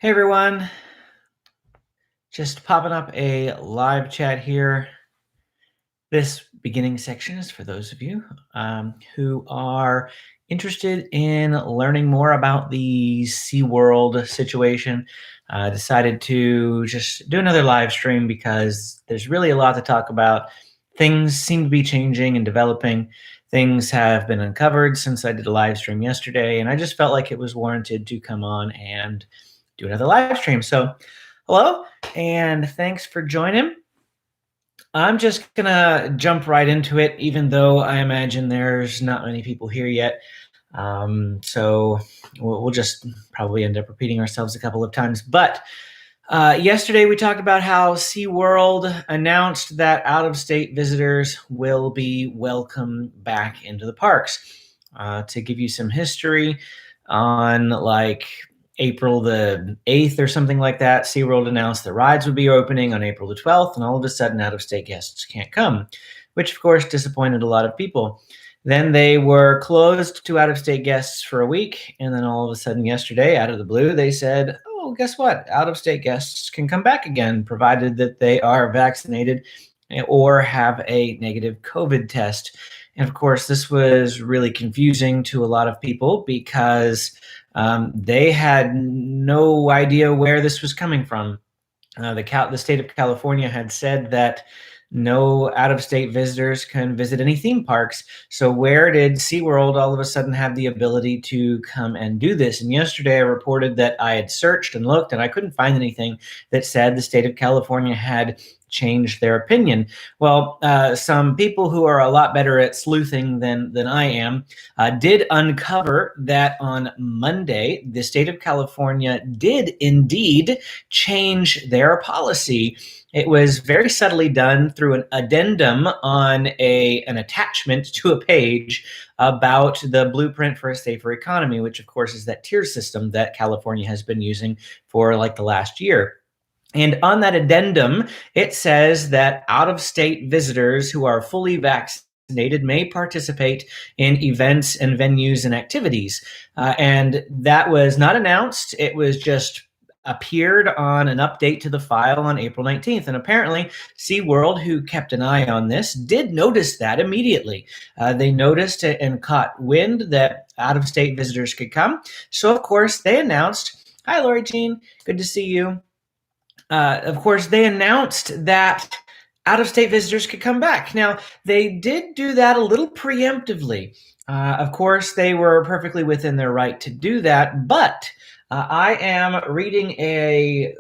Hey everyone, just popping up a live chat here. This beginning section is for those of you who are interested in learning more about the SeaWorld situation. Decided to just do another live stream because there's really a lot to talk about. Things seem to be changing and developing. Things have been uncovered since I did a live stream yesterday, and I just felt like it was warranted to come on and do another live stream. So, hello, and thanks for joining. I'm just gonna jump right into it, even though I imagine there's not many people here yet. So we'll just probably end up repeating ourselves a couple of times. But yesterday we talked about how SeaWorld announced that out-of-state visitors will be welcome back into the parks. To give you some history, on like April the 8th or something like that, SeaWorld announced the rides would be opening on April the 12th, and all of a sudden out-of-state guests can't come, which of course disappointed a lot of people. Then they were closed to out-of-state guests for a week, and then all of a sudden yesterday, out of the blue, they said, oh, guess what? Out-of-state guests can come back again, provided that they are vaccinated or have a negative COVID test. And of course, this was really confusing to a lot of people because they had no idea where this was coming from. The state of California had said that no out-of-state visitors can visit any theme parks. So where did SeaWorld all of a sudden have the ability to come and do this? And yesterday I reported that I had searched and looked, and I couldn't find anything that said the state of California had changed their opinion. Well, some people who are a lot better at sleuthing than I am did uncover that on Monday, the state of California did indeed change their policy. It was very subtly done through an addendum on an attachment to a page about the blueprint for a safer economy, which of course is that tier system that California has been using for like the last year. And on that addendum, it says that out-of-state visitors who are fully vaccinated may participate in events and venues and activities. And that was not announced. It was just appeared on an update to the file on April 19th. And apparently SeaWorld, who kept an eye on this, did notice that immediately. They noticed it and caught wind that out-of-state visitors could come. So of course they announced, hi Lori Jean, good to see you. Of course, they announced that out-of-state visitors could come back. Now, they did do that a little preemptively. Of course, they were perfectly within their right to do that, but I am reading a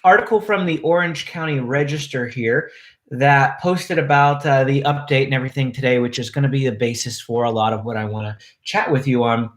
article from the Orange County Register here that posted about the update and everything today, which is going to be the basis for a lot of what I want to chat with you on.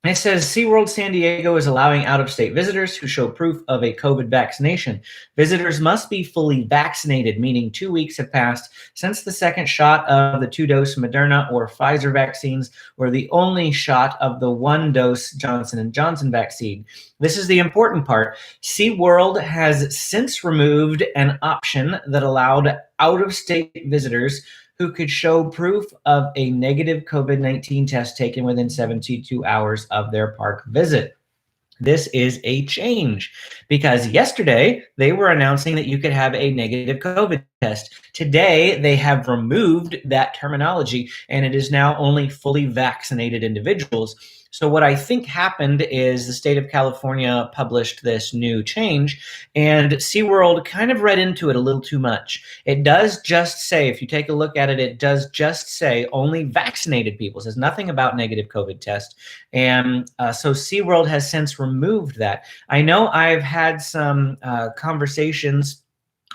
It says SeaWorld San Diego is allowing out-of-state visitors who show proof of a COVID vaccination. Visitors must be fully vaccinated, meaning 2 weeks have passed since the second shot of the 2-dose Moderna or Pfizer vaccines or the only shot of the 1-dose Johnson & Johnson vaccine. This is the important part. SeaWorld has since removed an option that allowed out-of-state visitors who could show proof of a negative COVID-19 test taken within 72 hours of their park visit. This is a change because yesterday they were announcing that you could have a negative COVID test. Today they have removed that terminology and it is now only fully vaccinated individuals. So what I think happened is the state of California published this new change and SeaWorld kind of read into it a little too much. It does just say, if you take a look at it, it does just say only vaccinated people. It says nothing about negative COVID test. And so SeaWorld has since removed that. I know I've had some conversations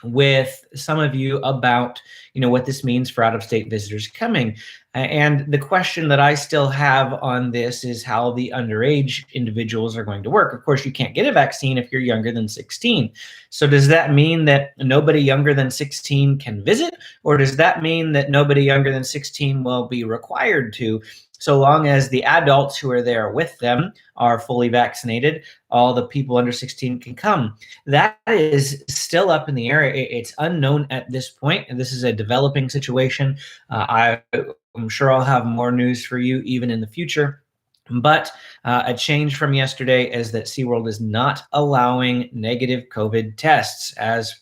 with some of you about, what this means for out-of-state visitors coming. And the question that I still have on this is how the underage individuals are going to work. Of course, you can't get a vaccine if you're younger than 16. So does that mean that nobody younger than 16 can visit? Or does that mean that nobody younger than 16 will be required to? So long as the adults who are there with them are fully vaccinated, all the people under 16 can come. That is still up in the air. It's unknown at this point, and this is a developing situation. I'm sure I'll have more news for you even in the future. But a change from yesterday is that SeaWorld is not allowing negative COVID tests as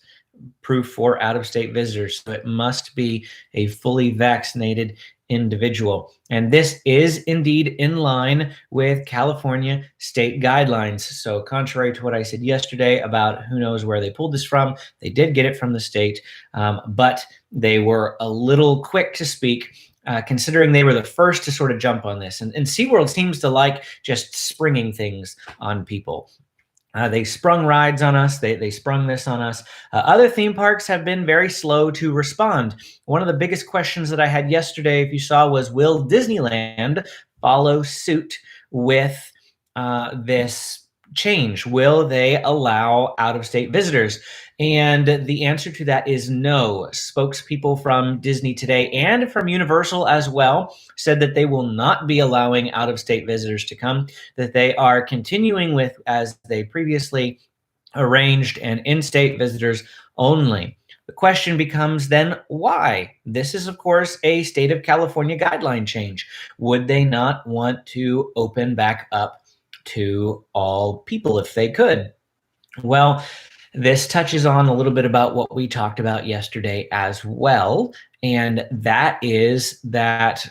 proof for out-of-state visitors. So it must be a fully vaccinated individual. And this is indeed in line with California state guidelines. So contrary to what I said yesterday about who knows where they pulled this from, they did get it from the state, but they were a little quick to speak, considering they were the first to sort of jump on this. And SeaWorld seems to like just springing things on people. They sprung rides on us. They sprung this on us. Other theme parks have been very slow to respond. One of the biggest questions that I had yesterday, if you saw, was will Disneyland follow suit with this change? Will they allow out-of-state visitors? And the answer to that is no. Spokespeople from Disney today and from Universal as well said that they will not be allowing out-of-state visitors to come, that they are continuing with as they previously arranged and in-state visitors only. The question becomes then why? This is, of course, a state of California guideline change. Would they not want to open back up to all people if they could? Well, this touches on a little bit about what we talked about yesterday as well, and that is that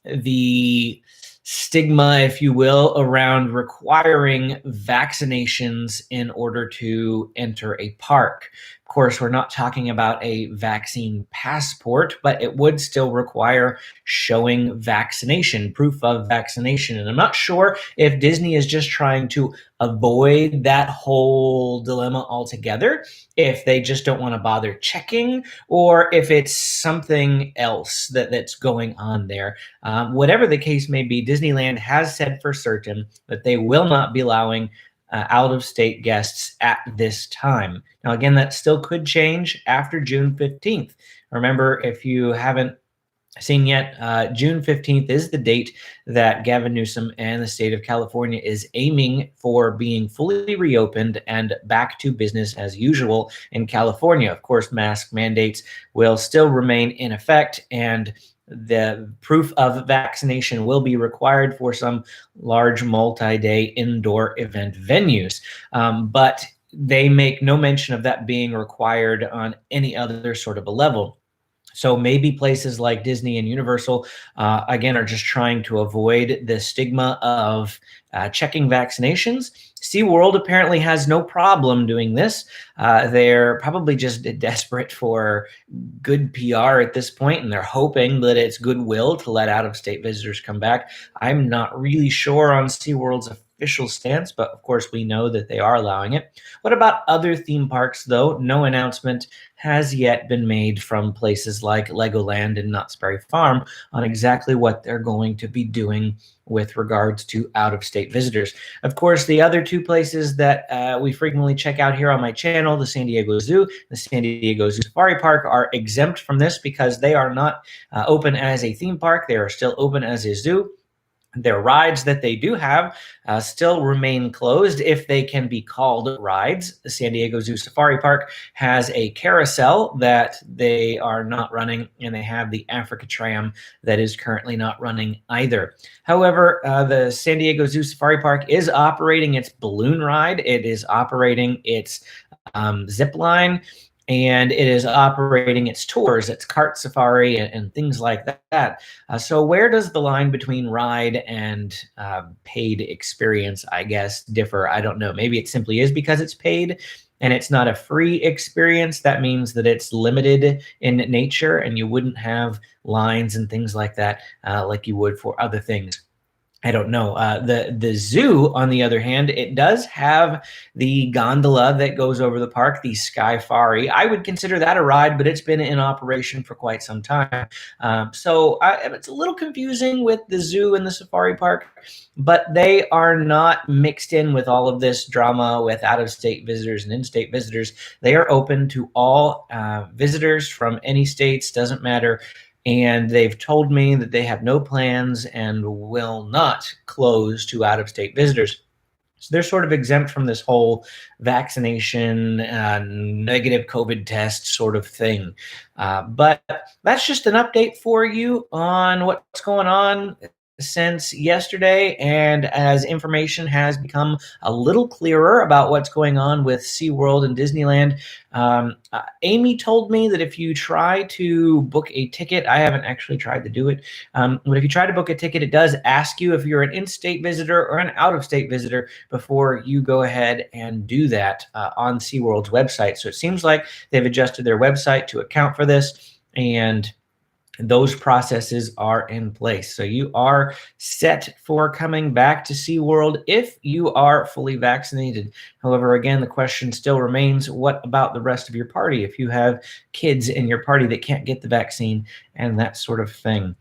the stigma, if you will, around requiring vaccinations in order to enter a park. Of course, we're not talking about a vaccine passport, but it would still require showing vaccination, proof of vaccination. And I'm not sure if Disney is just trying to avoid that whole dilemma altogether, if they just don't want to bother checking, or if it's something else that's going on there. Whatever the case may be, Disneyland has said for certain that they will not be allowing out-of-state guests at this time. Now, again, that still could change after June 15th. Remember, if you haven't seen yet, June 15th is the date that Gavin Newsom and the state of California is aiming for being fully reopened and back to business as usual in California. Of course, mask mandates will still remain in effect, and the proof of vaccination will be required for some large multi-day indoor event venues. But they make no mention of that being required on any other sort of a level. So maybe places like Disney and Universal, again, are just trying to avoid the stigma of checking vaccinations. SeaWorld apparently has no problem doing this. They're probably just desperate for good PR at this point, and they're hoping that it's goodwill to let out-of-state visitors come back. I'm not really sure on SeaWorld's official stance, but of course we know that they are allowing it. What about other theme parks, though? No announcement has yet been made from places like Legoland and Knott's Berry Farm on exactly what they're going to be doing with regards to out-of-state visitors. Of course, the other two places that we frequently check out here on my channel, the San Diego Zoo, the San Diego Zoo Safari Park, are exempt from this because they are not open as a theme park. They are still open as a zoo. Their rides that they do have still remain closed if they can be called rides. The San Diego Zoo Safari Park has a carousel that they are not running, and they have the Africa Tram that is currently not running either. However, the San Diego Zoo Safari Park is operating its balloon ride. It is operating its zip line, and it is operating its tours, its cart safari, and things like that. So where does the line between ride and paid experience, I guess, differ? I don't know. Maybe it simply is because it's paid and it's not a free experience. That means that it's limited in nature, and you wouldn't have lines and things like that like you would for other things. I don't know. The zoo, on the other hand, it does have the gondola that goes over the park, the Skyfari. I would consider that a ride, but it's been in operation for quite some time. So it's a little confusing with the zoo and the safari park, but they are not mixed in with all of this drama with out-of-state visitors and in-state visitors. They are open to all visitors from any states, doesn't matter. And they've told me that they have no plans and will not close to out-of-state visitors. So they're sort of exempt from this whole vaccination, negative COVID test sort of thing. But that's just an update for you on what's going on since yesterday, and as information has become a little clearer about what's going on with SeaWorld and Disneyland, Amy told me that if you try to book a ticket, I haven't actually tried to do it, but if you try to book a ticket, it does ask you if you're an in-state visitor or an out-of-state visitor before you go ahead and do that on SeaWorld's website. So it seems like they've adjusted their website to account for this, and those processes are in place. So you are set for coming back to SeaWorld if you are fully vaccinated. However, again, the question still remains, what about the rest of your party? If you have kids in your party that can't get the vaccine and that sort of thing.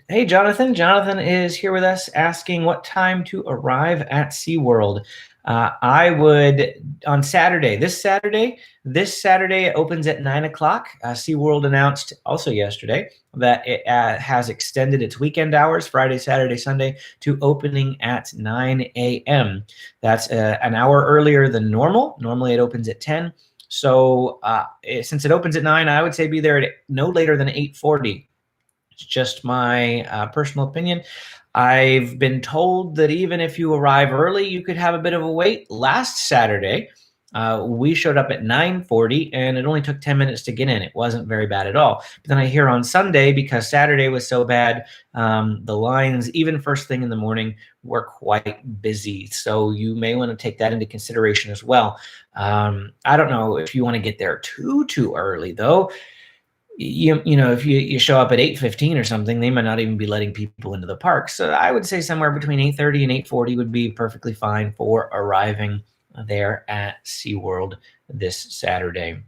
Hey, Jonathan. Jonathan is here with us asking what time to arrive at SeaWorld. I would, on Saturday, this Saturday it opens at 9 o'clock. SeaWorld announced also yesterday that it has extended its weekend hours, Friday, Saturday, Sunday, to opening at 9 a.m. That's an hour earlier than normal. Normally it opens at 10. So since it opens at 9, I would say be there at no later than 8:40. It's just my personal opinion. I've been told that even if you arrive early, you could have a bit of a wait. Last Saturday, we showed up at 9:40, and it only took 10 minutes to get in. It wasn't very bad at all. But then I hear on Sunday, because Saturday was so bad, the lines, even first thing in the morning, were quite busy. So you may want to take that into consideration as well. I don't know if you want to get there too early, though. You know, if you show up at 8:15 or something, they might not even be letting people into the park. So I would say somewhere between 8:30 and 8:40 would be perfectly fine for arriving there at SeaWorld this Saturday.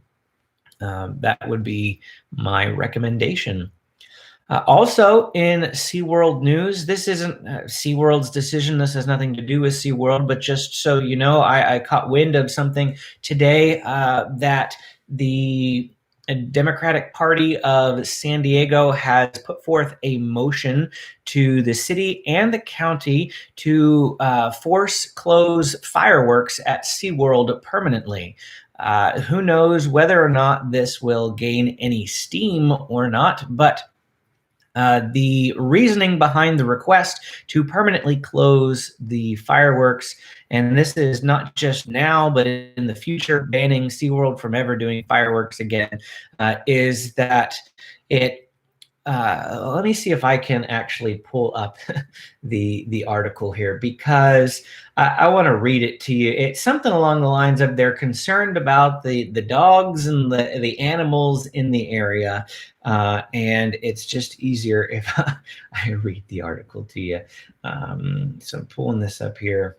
That would be my recommendation. Also in SeaWorld news, this isn't SeaWorld's decision. This has nothing to do with SeaWorld, but just so you know, I caught wind of something today that the Democratic Party of San Diego has put forth a motion to the city and the county to force close fireworks at SeaWorld permanently. Who knows whether or not this will gain any steam or not, but the reasoning behind the request to permanently close the fireworks, and this is not just now, but in the future, banning SeaWorld from ever doing fireworks again, is that it let me see if I can actually pull up the article here, because I want to read it to you. It's something along the lines of they're concerned about the dogs and the animals in the area, and it's just easier if I read the article to you. So I'm pulling this up here.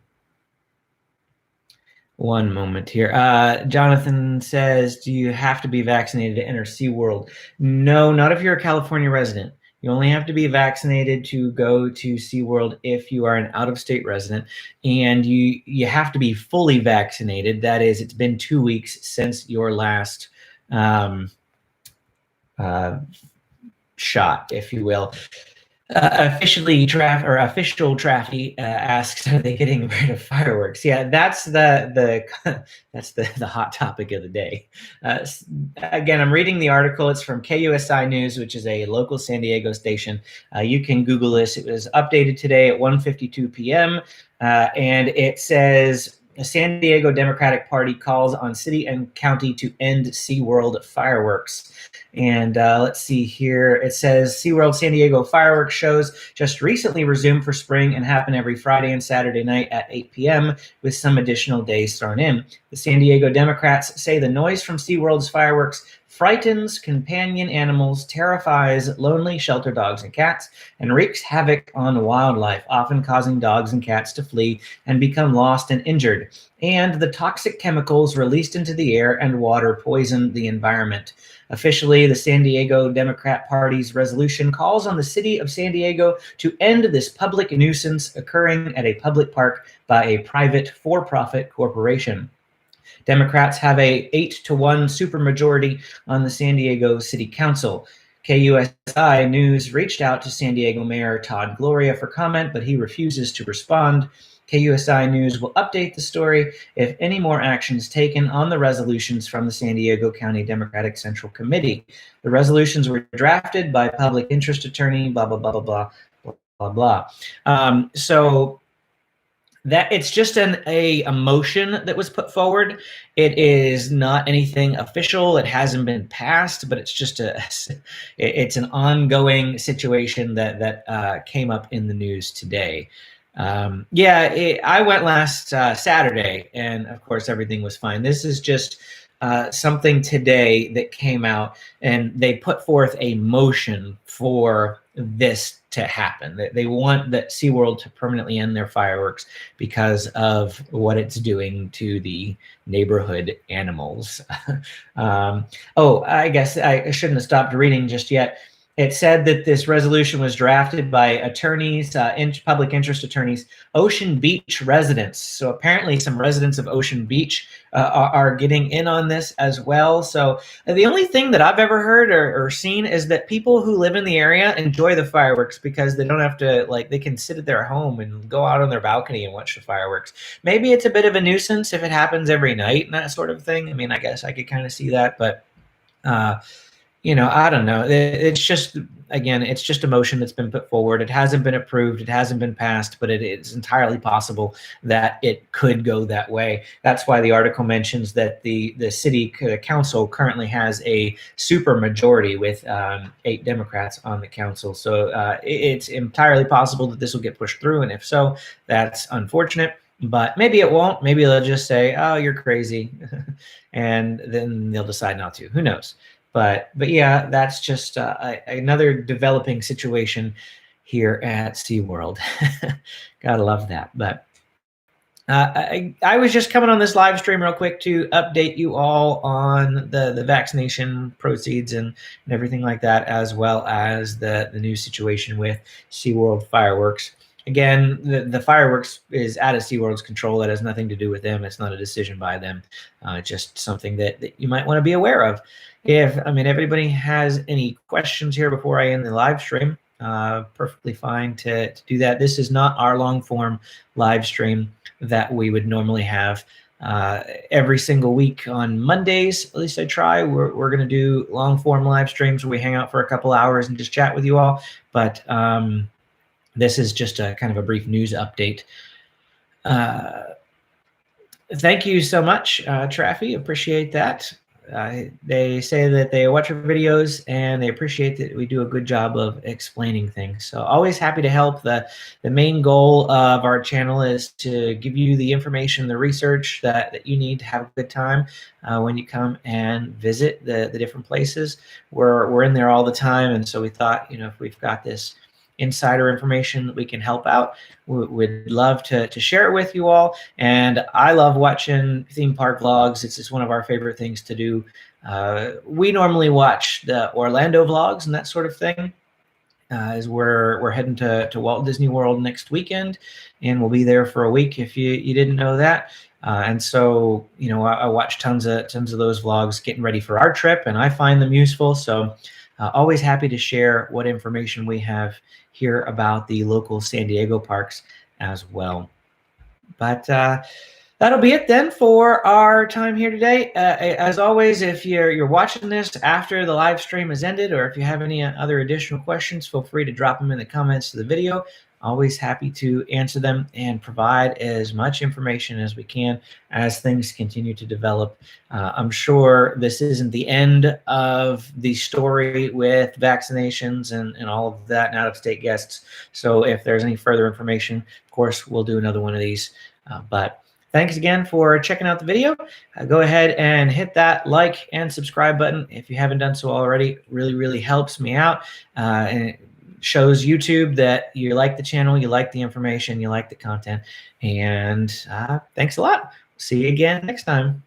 One moment here. Jonathan says, do you have to be vaccinated to enter SeaWorld? No, not if you're a California resident. You only have to be vaccinated to go to SeaWorld if you are an out-of-state resident, and you have to be fully vaccinated. That is, it's been 2 weeks since your last shot, if you will. Official Traffy asks, are they getting rid of fireworks? Yeah, that's the that's the hot topic of the day. Again, I'm reading the article. It's from KUSI News, which is a local San Diego station. You can Google this. It was updated today at 1:52 p.m. And it says, the San Diego Democratic Party calls on city and county to end SeaWorld fireworks. And let's see here. It says SeaWorld San Diego fireworks shows just recently resumed for spring and happen every Friday and Saturday night at 8 p.m. with some additional days thrown in. The San Diego Democrats say the noise from SeaWorld's fireworks frightens companion animals, terrifies lonely shelter dogs and cats, and wreaks havoc on wildlife, often causing dogs and cats to flee and become lost and injured. And the toxic chemicals released into the air and water poison the environment. Officially, the San Diego Democrat Party's resolution calls on the city of San Diego to end this public nuisance occurring at a public park by a private for-profit corporation. Democrats have a 8-1 supermajority on the San Diego City Council. KUSI News reached out to San Diego Mayor Todd Gloria for comment, but he refuses to respond. KUSI News will update the story if any more action is taken on the resolutions from the San Diego County Democratic Central Committee. The resolutions were drafted by public interest attorney, blah, blah, blah, blah, blah, blah, blah. So that it's just a motion that was put forward. It is not anything official. It hasn't been passed, but it's just it's an ongoing situation that came up in the news today. I went last Saturday, and of course everything was fine. This is just something today that came out, and they put forth a motion for this to happen. They want that SeaWorld to permanently end their fireworks because of what it's doing to the neighborhood animals. I guess I shouldn't have stopped reading just yet. It said that this resolution was drafted by attorneys, public interest attorneys, Ocean Beach residents. So apparently some residents of Ocean Beach are getting in on this as well. So the only thing that I've ever heard or seen is that people who live in the area enjoy the fireworks because they don't have to, they can sit at their home and go out on their balcony and watch the fireworks. Maybe it's a bit of a nuisance if it happens every night and that sort of thing. I mean, I guess I could kind of see that, but I don't know. It's just, again, it's just a motion that's been put forward. It hasn't been approved. It hasn't been passed, but it is entirely possible that it could go that way. That's why the article mentions that the city council currently has a super majority with 8 Democrats on the council. So it's entirely possible that this will get pushed through. And if so, that's unfortunate. But maybe it won't. Maybe they'll just say, "Oh, you're crazy," and then they'll decide not to. Who knows? But yeah, that's just another developing situation here at SeaWorld. Gotta love that. But I was just coming on this live stream real quick to update you all on the vaccination proceeds and everything like that, as well as the new situation with SeaWorld fireworks. Again, the fireworks is out of SeaWorld's control. That has nothing to do with them. It's not a decision by them. Just something that you might want to be aware of. If everybody has any questions here before I end the live stream, perfectly fine to do that. This is not our long form live stream that we would normally have every single week on Mondays. At least I try. We're going to do long form live streams where we hang out for a couple hours and just chat with you all. But this is just a kind of a brief news update. Thank you so much, Traffy. Appreciate that. They say that they watch our videos and they appreciate that we do a good job of explaining things. So always happy to help. The main goal of our channel is to give you the information, the research that you need to have a good time when you come and visit the different places. We're in there all the time, and so we thought, if we've got this insider information that we can help out, we'd love to share it with you all. And I love watching theme park vlogs. It's just one of our favorite things to do. We normally watch the Orlando vlogs and that sort of thing, as we're heading to Walt Disney World next weekend, and we'll be there for a week if you didn't know that. And so, I watch tons of those vlogs getting ready for our trip, and I find them useful. So always happy to share what information we have here about the local San Diego parks as well. But that'll be it then for our time here today. As always, if you're watching this after the live stream has ended, or if you have any other additional questions, feel free to drop them in the comments to the video. Always happy to answer them and provide as much information as we can as things continue to develop. I'm sure this isn't the end of the story with vaccinations and all of that and out-of-state guests. So if there's any further information, of course, we'll do another one of these. But thanks again for checking out the video. Go ahead and hit that like and subscribe button if you haven't done so already. It really, really helps me out. And it shows YouTube that you like the channel, you like the information, you like the content. And thanks a lot. See you again next time.